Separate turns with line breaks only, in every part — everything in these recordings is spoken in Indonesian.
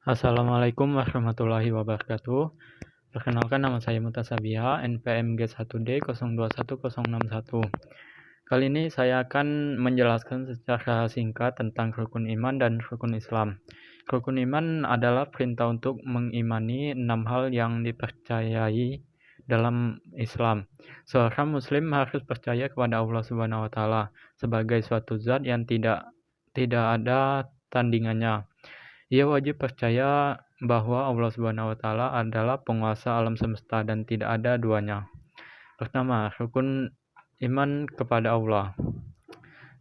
Assalamualaikum warahmatullahi wabarakatuh. Perkenalkan, nama saya Mutasabia, NPM G1D021061. Kali ini saya akan menjelaskan secara singkat tentang rukun iman dan rukun Islam. Rukun iman adalah perintah untuk mengimani 6 hal yang dipercayai dalam Islam. Seorang muslim harus percaya kepada Allah Subhanahu wa taala sebagai suatu zat yang tidak ada tandingannya. Ia wajib percaya bahwa Allah Subhanahu wa taala adalah penguasa alam semesta dan tidak ada duanya. Pertama, rukun iman kepada Allah.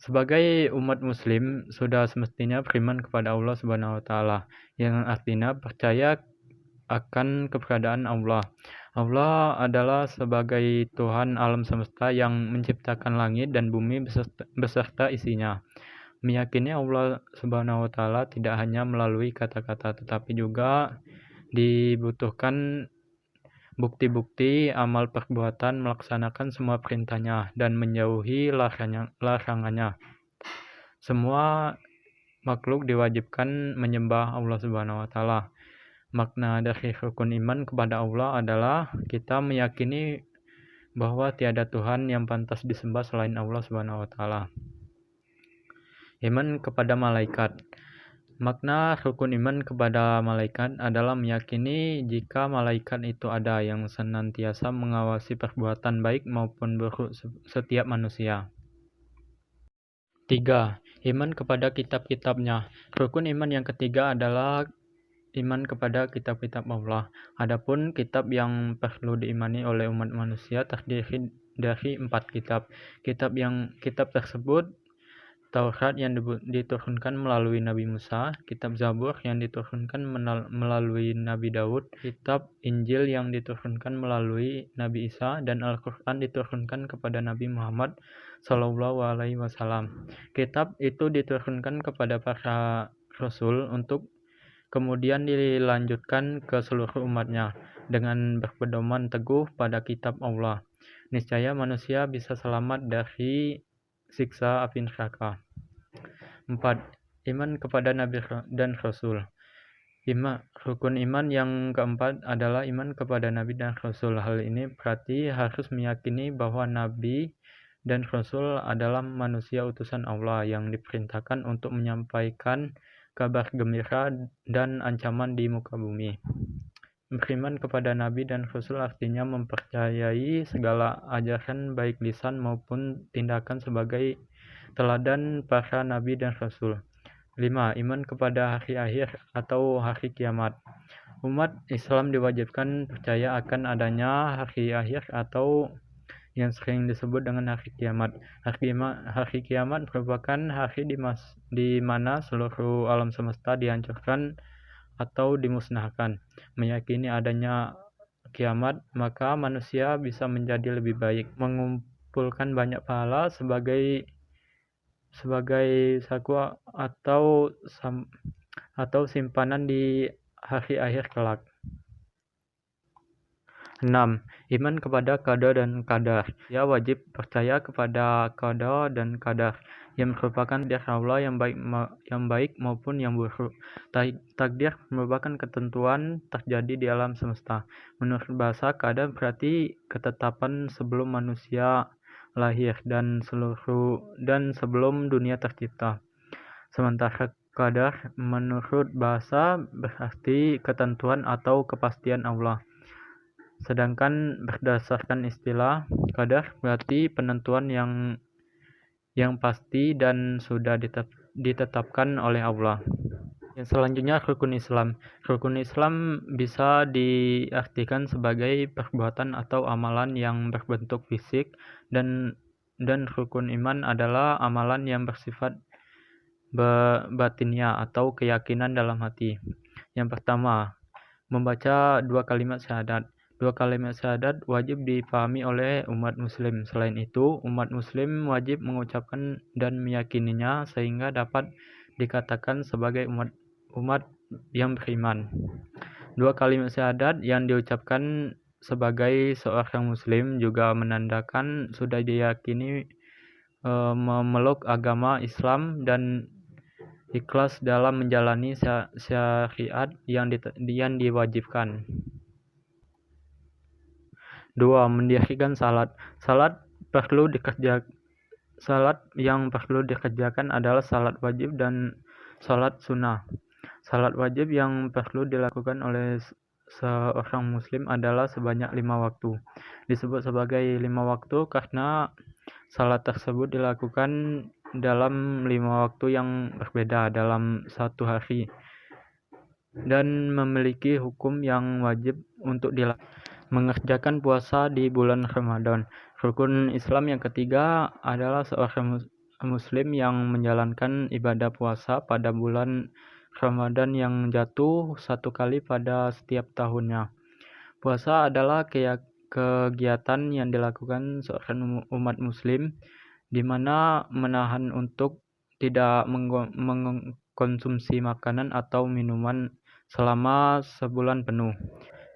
Sebagai umat muslim, sudah semestinya beriman kepada Allah Subhanahu wa taala, yang artinya percaya akan keberadaan Allah. Allah adalah sebagai Tuhan alam semesta yang menciptakan langit dan bumi beserta isinya. Meyakini Allah Subhanahu wa taala tidak hanya melalui kata-kata, tetapi juga dibutuhkan bukti-bukti amal perbuatan, melaksanakan semua perintahnya dan menjauhi larangannya. Semua makhluk diwajibkan menyembah Allah Subhanahu wa taala. Makna dari rukun iman kepada Allah adalah kita meyakini bahwa tiada Tuhan yang pantas disembah selain Allah Subhanahu wa taala. Iman kepada malaikat. Makna rukun iman kepada malaikat adalah meyakini jika malaikat itu ada yang senantiasa mengawasi perbuatan baik maupun buruk setiap manusia. 3. Iman kepada kitab-kitabnya. Rukun iman yang ketiga adalah iman kepada kitab-kitab Allah. Adapun kitab yang perlu diimani oleh umat manusia terdiri dari 4 kitab. Kitab tersebut: Taurat yang diturunkan melalui Nabi Musa, kitab Zabur yang diturunkan melalui Nabi Daud, kitab Injil yang diturunkan melalui Nabi Isa, dan Al-Quran diturunkan kepada Nabi Muhammad SAW. Kitab itu diturunkan kepada para rasul untuk kemudian dilanjutkan ke seluruh umatnya dengan berpedoman teguh pada kitab Allah. Niscaya manusia bisa selamat dari siksa api neraka. 4. Iman kepada Nabi dan Rasul. Rukun iman yang keempat adalah iman kepada Nabi dan Rasul. Hal ini berarti harus meyakini bahwa Nabi dan Rasul adalah manusia utusan Allah yang diperintahkan untuk menyampaikan kabar gembira dan ancaman di muka bumi. Beriman kepada Nabi dan Rasul artinya mempercayai segala ajaran baik lisan maupun tindakan sebagai teladan para Nabi dan Rasul. 5. Iman kepada hari akhir atau hari kiamat. Umat Islam diwajibkan percaya akan adanya hari akhir atau yang sering disebut dengan hari kiamat. Hari kiamat merupakan hari di mana seluruh alam semesta dihancurkan atau dimusnahkan. Meyakini adanya kiamat, maka manusia bisa menjadi lebih baik, mengumpulkan banyak pahala sebagai saku atau simpanan di hari akhir kelak. 6. Iman kepada qada dan qadar. Dia wajib percaya kepada qada dan qadar yang merupakan takdir Allah yang baik maupun yang buruk. Takdir merupakan ketentuan terjadi di alam semesta. Menurut bahasa, qada berarti ketetapan sebelum manusia lahir dan sebelum dunia tercipta. Sementara qadar menurut bahasa berarti ketentuan atau kepastian Allah. Sedangkan berdasarkan istilah, qadar berarti penentuan yang pasti dan sudah ditetapkan oleh Allah. Yang selanjutnya, rukun Islam. Rukun Islam bisa diartikan sebagai perbuatan atau amalan yang berbentuk fisik, dan rukun iman adalah amalan yang bersifat batinnya atau keyakinan dalam hati. Yang pertama, membaca 2 kalimat syahadat. 2 kalimat syahadat wajib dipahami oleh umat muslim. Selain itu, umat muslim wajib mengucapkan dan meyakininya sehingga dapat dikatakan sebagai umat yang beriman. 2 kalimat syahadat yang diucapkan sebagai seorang muslim juga menandakan sudah diyakini memeluk agama Islam dan ikhlas dalam menjalani syariat yang diwajibkan. 2. Mendirikan salat. Salat yang perlu dikerjakan adalah salat wajib dan salat sunnah. Salat wajib yang perlu dilakukan oleh seorang muslim adalah sebanyak 5 waktu. Disebut sebagai 5 waktu karena salat tersebut dilakukan dalam 5 waktu yang berbeda dalam satu hari dan memiliki hukum yang wajib untuk dilakukan. Mengerjakan puasa di bulan Ramadan. Rukun Islam yang ketiga adalah seorang muslim yang menjalankan ibadah puasa pada bulan Ramadan yang jatuh satu kali pada setiap tahunnya. Puasa adalah kegiatan yang dilakukan seorang umat muslim di mana menahan untuk tidak mengkonsumsi makanan atau minuman selama sebulan penuh.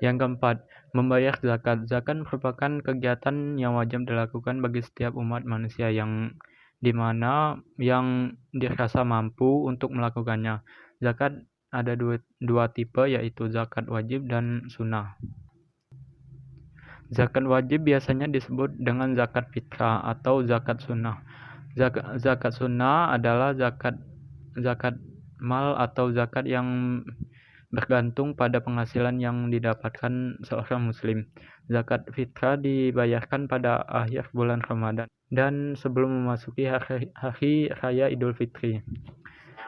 Yang keempat, membayar zakat. Zakat merupakan kegiatan yang wajib dilakukan bagi setiap umat manusia yang dirasa mampu untuk melakukannya. Zakat ada dua tipe, yaitu zakat wajib dan sunnah. Zakat wajib biasanya disebut dengan zakat fitrah atau zakat sunnah. Zakat sunnah adalah zakat mal atau zakat yang bergantung pada penghasilan yang didapatkan seorang muslim. Zakat fitrah dibayarkan pada akhir bulan Ramadan dan sebelum memasuki hari raya Idul Fitri.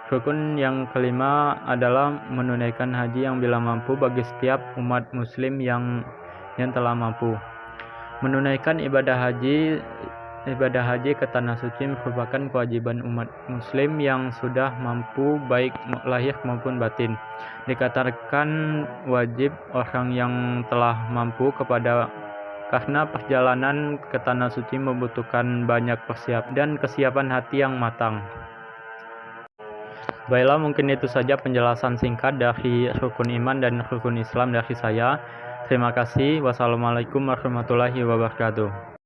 Rukun yang kelima adalah menunaikan haji yang bila mampu bagi setiap umat muslim yang telah mampu. Menunaikan ibadah haji ke tanah suci merupakan kewajiban umat muslim yang sudah mampu baik lahir maupun batin. Dikatakan wajib orang yang telah mampu karena perjalanan ke tanah suci membutuhkan banyak persiapan dan kesiapan hati yang matang. Baiklah, mungkin itu saja penjelasan singkat dari rukun iman dan rukun Islam dari saya. Terima kasih. Wassalamualaikum warahmatullahi wabarakatuh.